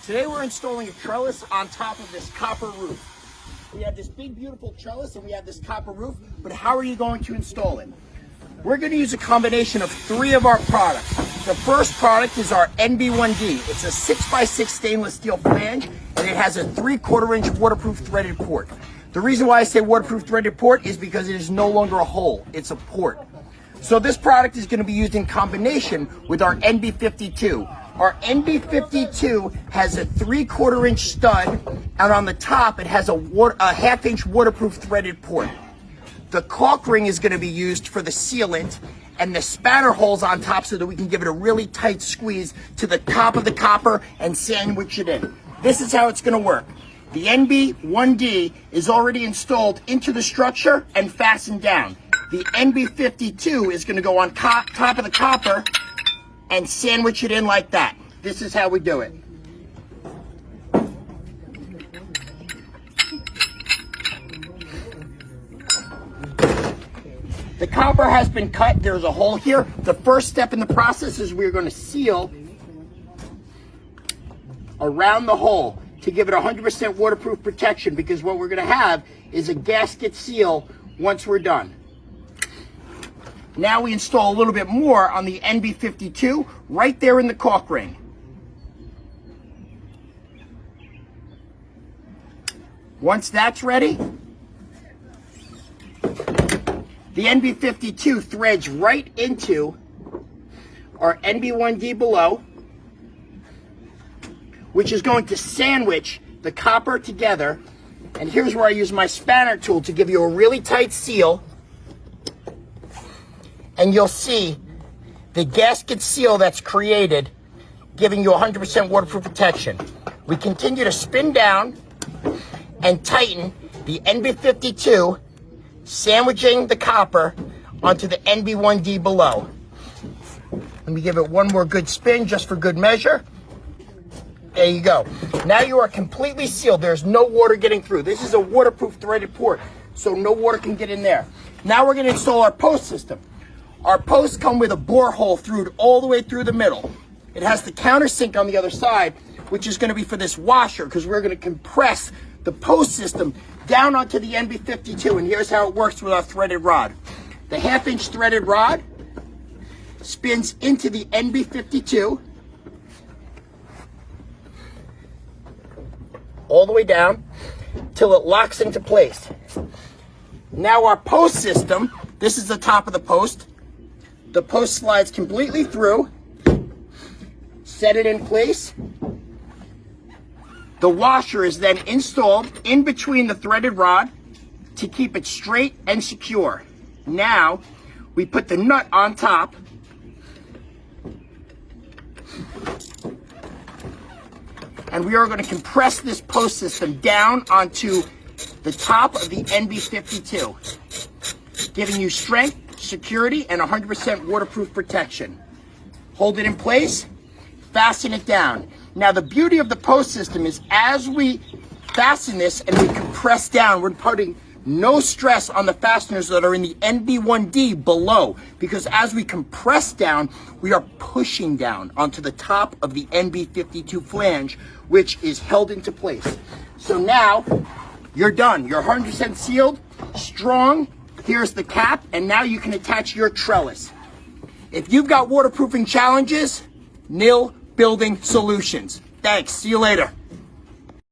Today we're installing a trellis on top of this copper roof. We have this big beautiful trellis and we have this copper roof, but how are you going to install it? We're going to use a combination of 3 of our products. The first product is our NB1D. It's a 6x6 stainless steel flange and it has a 3/4 inch waterproof threaded port. The reason why I say waterproof threaded port is because it is no longer a hole, it's a port. So this product is going to be used in combination with our NB52. Our NB52 has a 3/4 inch stud, and on the top it has a 1/2 inch waterproof threaded port. The caulk ring is going to be used for the sealant, and the spanner holes on top so that we can give it a really tight squeeze to the top of the copper and sandwich it in. This is how it's going to work. The NB1D is already installed into the structure and fastened down. The NB52 is going to go on top of the copper and sandwich it in like that. This is how we do it. The copper has been cut. There's a hole here. The first step in the process is we're going to seal around the hole to give it 100% waterproof protection, because what we're going to have is a gasket seal once we're done. Now we install a little bit more on the NB52 right there in the caulk ring. Once that's ready, the NB52 threads right into our NB1D below, which is going to sandwich the copper together. And here's where I use my spanner tool to give you a really tight seal. And you'll see the gasket seal that's created, giving you 100% waterproof protection. We continue to spin down and tighten the NB52, sandwiching the copper onto the NB1D below. Let me give it one more good spin just for good measure. There you go. Now you are completely sealed. There's no water getting through. This is a waterproof threaded port, so no water can get in there. Now we're going to install our post system. Our posts come with a bore hole through all the way through the middle. It has the countersink on the other side, which is going to be for this washer, because we're going to compress the post system down onto the NB52. And here's how it works with our threaded rod. The 1/2 inch threaded rod spins into the NB52 all the way down till it locks into place. Now our post system, this is the top of the post. The post slides completely through. Set it in place. The washer is then installed in between the threaded rod to keep it straight and secure. Now we put the nut on top. And we are going to compress this post system down onto the top of the NB52, giving you strength, security, and 100% waterproof protection. Hold it in place, fasten it down. Now the beauty of the post system is as we fasten this and we compress down, we're putting no stress on the fasteners that are in the NB1D below, because as we compress down, we are pushing down onto the top of the NB52 flange, which is held into place. So now you're done. You're 100% sealed, strong. Here's the cap, and now you can attach your trellis. If you've got waterproofing challenges, Nill Building Solutions. Thanks. See you later.